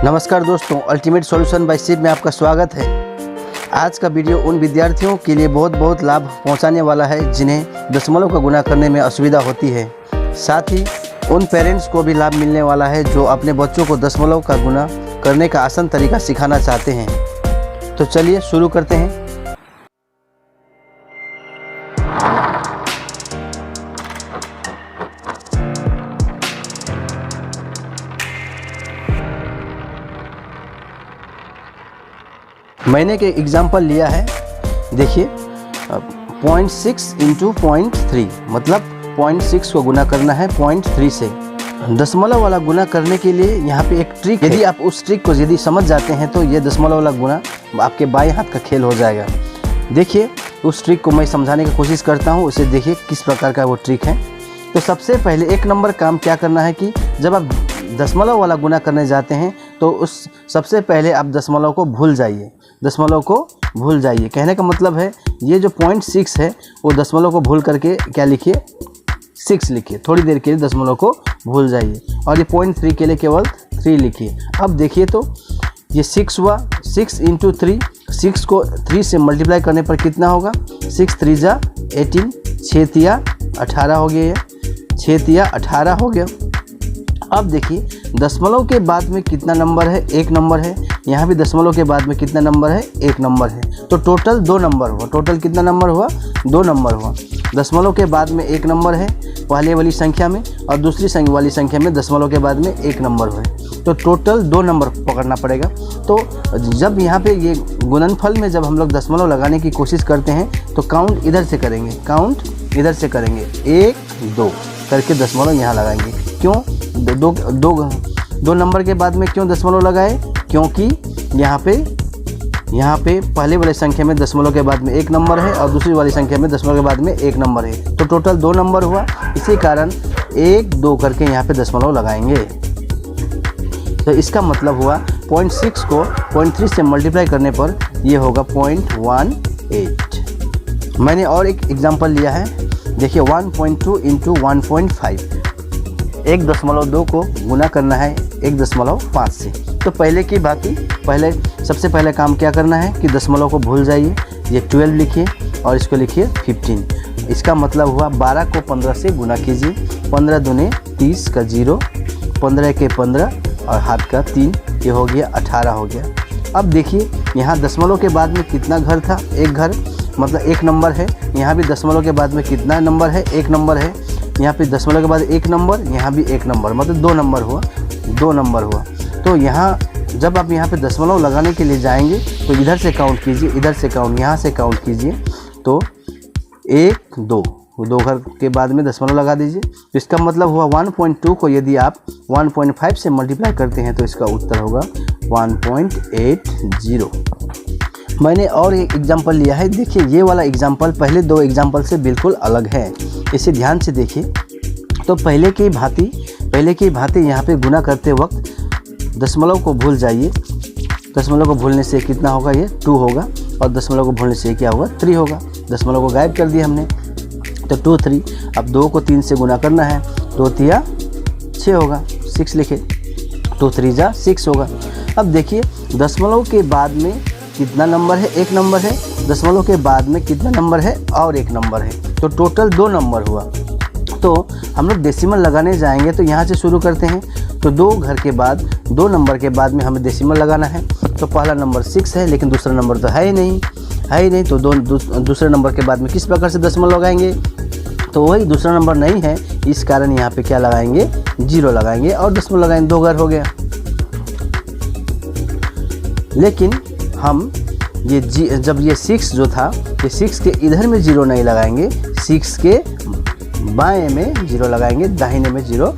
नमस्कार दोस्तों, ultimate solution bye Shiv में आपका स्वागत है। आज का वीडियो उन विद्यार्थियों के लिए बहुत लाभ पहुंचाने वाला है जिन्हें दशमलव का गुणा करने में असुविधा होती है। साथ ही उन पेरेंट्स को भी लाभ मिलने वाला है जो अपने बच्चों को दशमलव का गुणा करने का आसान तरीका सिखाना चाहते हैं। तो चलिए शुरू करते हैं। मैंने एक एग्जाम्पल लिया है, देखिए 0.6 इंटू 0.3 मतलब 0.6 को गुना करना है 0.3 से। दशमलव वाला गुना करने के लिए यहाँ पे एक ट्रिक, यदि आप उस ट्रिक को यदि समझ जाते हैं तो ये दशमलव वाला गुना आपके बाएं हाथ का खेल हो जाएगा। देखिए उस ट्रिक को मैं समझाने की कोशिश करता हूँ, उसे देखिए किस प्रकार का वो ट्रिक है। तो सबसे पहले एक नंबर काम क्या करना है कि जब आप दशमलव वाला गुना करने जाते हैं तो उस सबसे पहले आप दशमलव को भूल जाइए। दशमलव को भूल जाइए कहने का मतलब है ये जो 0.6 है वो दशमलव को भूल करके क्या लिखिए, 6 लिखिए। थोड़ी देर के लिए दशमलव को भूल जाइए और ये 0.3 के लिए केवल 3 लिखिए। अब देखिए तो ये 6 हुआ, 6 इंटू 3, 6 को 3 से मल्टीप्लाई करने पर कितना होगा, 6 3 जा 18, 6 तिया 18 हो गया, 6 तिया 18 हो गया। अब देखिए दशमलव के बाद में कितना नंबर है, एक नंबर है। यहाँ भी दशमलव के बाद में कितना नंबर है, एक नंबर है। तो टोटल 2 नंबर हुआ। टोटल कितना नंबर हुआ, 2 नंबर हुआ। दशमलव के बाद में एक नंबर है पहले वाली संख्या में और दूसरी वाली संख्या में दशमलव के बाद में एक नंबर हुए। तो टोटल 2 नंबर पकड़ना पड़ेगा। तो जब यहाँ पे ये गुणनफल में जब हम लोग दशमलव लगाने की कोशिश करते हैं तो काउंट इधर से करेंगे, काउंट इधर से करेंगे, 1 2 करके दशमलव यहाँ लगाएंगे। क्यों दो नंबर के बाद में क्यों दशमलव लगाए, क्योंकि यहाँ पे पहले वाली संख्या में दशमलव के बाद में एक नंबर है और दूसरी वाली संख्या में दशमलव के बाद में एक नंबर है। तो टोटल 2 नंबर हुआ, इसी कारण 1 2 करके यहाँ पे दशमलव लगाएंगे। तो इसका मतलब हुआ 0.6 को 0.3 से मल्टीप्लाई करने पर ये होगा 0.18। मैंने और एक एग्जाम्पल लिया है, देखिए 1.2 इंटू 1.5। 1.2 को गुना करना है 1.5 से। तो पहले की बात ही सबसे पहले काम क्या करना है कि दशमलव को भूल जाइए, ये 12 लिखिए और इसको लिखिए 15। इसका मतलब हुआ 12 को 15 से गुना कीजिए, 15 दूने 30 का 0, 15 के 15 और हाथ का 3, ये हो गया 18 हो गया। अब देखिए यहाँ दशमलव के बाद में कितना घर था, एक घर मतलब एक नंबर है। यहाँ भी दशमलव के बाद में कितना नंबर है, एक नंबर है। यहाँ पे दशमलव के बाद एक नंबर, यहाँ भी एक नंबर, मतलब 2 नंबर हुआ, 2 नंबर हुआ। तो यहाँ जब आप यहाँ पे दशमलव लगाने के लिए जाएंगे तो इधर से काउंट कीजिए, इधर से काउंट, यहाँ से काउंट कीजिए। तो 1 2 घर के बाद में दशमलव लगा दीजिए। तो इसका मतलब हुआ 1.2 को यदि आप 1.5 से मल्टीप्लाई करते हैं तो इसका उत्तर होगा 1.80। मैंने और एक एग्जाम्पल लिया है, देखिए ये वाला एग्जाम्पल पहले 2 एग्जाम्पल से बिल्कुल अलग है, इसे ध्यान से देखिए। तो पहले की भांति यहाँ पे गुना करते वक्त दशमलव को भूल जाइए। दशमलव को भूलने से कितना होगा, ये 2 होगा और दशमलव को भूलने से क्या होगा, 3 होगा। दशमलव को गायब कर दिया हमने, तो 2 3। अब 2 को 3 से गुना करना है, 2 तिया 6 होगा, 6 लिखे, 2 3 जा 6 होगा। अब देखिए दशमलव के बाद में कितना नंबर है, एक नंबर है। दशमलव के बाद में कितना नंबर है और एक नंबर है। तो टोटल 2 नंबर हुआ। तो हम लोग डेसिमल लगाने जाएंगे तो यहाँ से शुरू करते हैं। तो 2 घर के बाद 2 नंबर के बाद में हमें डेसिमल लगाना है। तो पहला नंबर 6 है लेकिन दूसरा नंबर तो है ही नहीं। तो दूसरे नंबर के बाद में किस प्रकार से दशमलव लगाएंगे, तो वही दूसरा नंबर नहीं है, इस कारण यहाँ पे क्या लगाएंगे, 0 लगाएंगे और दशमलव लगाएंगे, 2 घर हो गया। लेकिन हम जब ये 6 जो था, ये 6 के इधर में 0 नहीं लगाएंगे, 6 के बाएं में 0 लगाएंगे, दाहिने में 0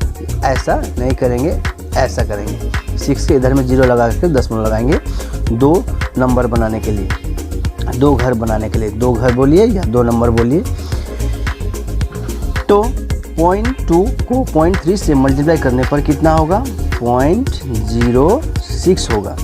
ऐसा नहीं करेंगे, ऐसा करेंगे। 6 के इधर में 0 लगा कर दशमलव लगाएंगे 2 नंबर बनाने के लिए, 2 घर बनाने के लिए। 2 घर बोलिए या 2 नंबर बोलिए। तो 0.2 को 0.3 से मल्टीप्लाई करने पर कितना होगा, 0.06 होगा।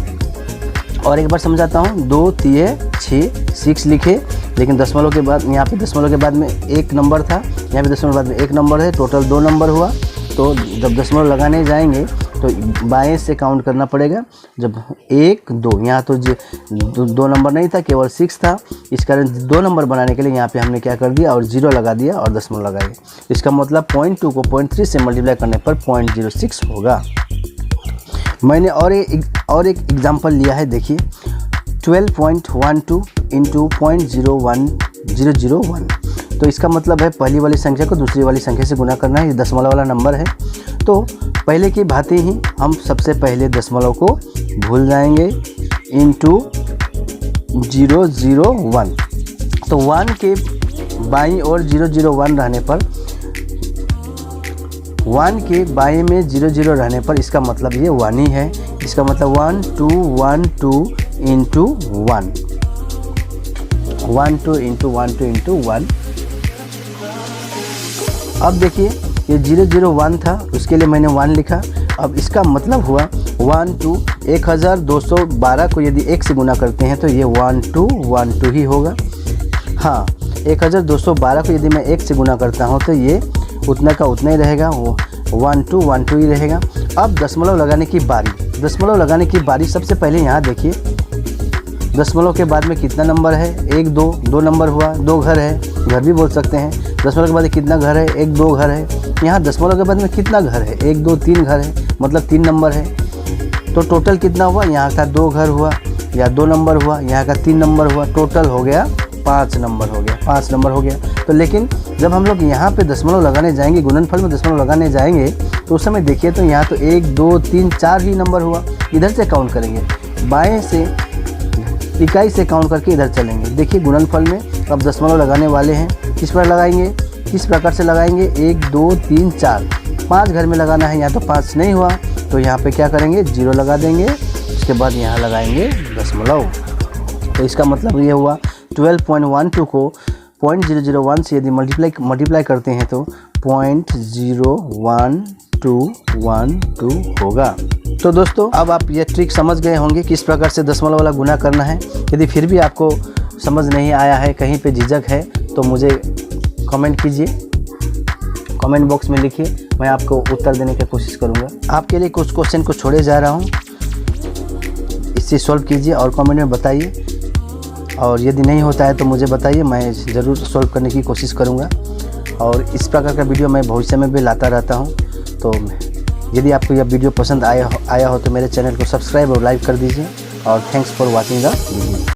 और एक बार समझाता हूँ, 2 तिये 6, 6 लिखे, लेकिन दशमलव के बाद यहाँ पे दशमलव के बाद में एक नंबर था, यहाँ पे दशमलव के बाद में एक नंबर है। टोटल 2 नंबर हुआ। तो जब दशमलव लगाने जाएंगे तो बाएं से काउंट करना पड़ेगा। जब 1 2, यहाँ तो दो नंबर नहीं था, केवल 6 था, इस कारण 2 नंबर बनाने के लिए यहाँ पे हमने क्या कर दिया और 0 लगा दिया और दशमलव लगाए। इसका मतलब 0.2 को 0.3 से मल्टीप्लाई करने पर 0.06 होगा। मैंने और एक एग्जाम्पल लिया है, देखिए 12.12 इंटू 0.01001। तो इसका मतलब है पहली वाली संख्या को दूसरी वाली संख्या से गुना करना है। ये दशमलव वाला नंबर है, तो पहले की भांति ही हम सबसे पहले दशमलव को भूल जाएंगे इंटू 001। तो 1 के बाईं ओर 001 रहने पर, 1 के बाएं में 00 रहने पर इसका मतलब ये 1 ही है। इसका मतलब 1212 इंटू 1, 12 इंटू 1। अब देखिए ये 001 था, उसके लिए मैंने 1 लिखा। अब इसका मतलब हुआ 1212 को यदि 1 से गुना करते हैं तो ये 1212 ही होगा। हाँ, 1212 को यदि मैं 1 से गुना करता हूँ तो ये उतना का उतना ही रहेगा, वो 1212 ही रहेगा। अब दशमलव लगाने की बारी, दशमलव लगाने की बारी सबसे पहले यहाँ देखिए दशमलव के बाद में कितना नंबर है, 1 2, 2 नंबर हुआ, 2 घर है, घर भी बोल सकते हैं। दशमलव के बाद कितना घर है, 1 2 घर है। यहाँ दशमलव के बाद में कितना घर है, 1 2 3 घर है, मतलब 3 नंबर है। तो टोटल कितना हुआ, यहाँ का 2 घर हुआ या 2 नंबर हुआ, यहाँ का 3 नंबर हुआ, टोटल हो गया 5 नंबर हो गया, 5 नंबर हो गया। तो लेकिन जब हम लोग यहाँ पे दशमलव लगाने जाएंगे, गुणनफल में दशमलव लगाने जाएंगे, तो उस समय देखिए तो यहाँ तो 1 2 3 4 ही नंबर हुआ। इधर से काउंट करेंगे, बाएं से इकाई से काउंट करके इधर चलेंगे। देखिए गुणनफल में अब दशमलव लगाने वाले हैं, किस पर लगाएंगे, किस प्रकार से लगाएंगे, 1 2 3 4, 5 घर में लगाना है। यहाँ तो 5 नहीं हुआ, तो यहाँ पे क्या करेंगे, 0 लगा देंगे, उसके बाद यहाँ लगाएंगे दशमलव। तो इसका मतलब ये हुआ 12.12 को 0.001 से यदि मल्टीप्लाई करते हैं तो 0.01212 होगा। तो दोस्तों अब आप ये ट्रिक समझ गए होंगे किस प्रकार से दशमलव वाला गुना करना है। यदि फिर भी आपको समझ नहीं आया है, कहीं पे झिझक है, तो मुझे कमेंट कीजिए, कमेंट बॉक्स में लिखिए, मैं आपको उत्तर देने की कोशिश करूँगा। आपके लिए कुछ क्वेश्चन को छोड़े जा रहा हूँ, इसे सॉल्व कीजिए और कमेंट में बताइए। और यदि नहीं होता है तो मुझे बताइए, मैं ज़रूर सॉल्व करने की कोशिश करूँगा। और इस प्रकार का वीडियो मैं भविष्य में भी लाता रहता हूँ। तो यदि आपको यह वीडियो पसंद आया हो तो मेरे चैनल को सब्सक्राइब और लाइक कर दीजिए। और thanks for watching the video.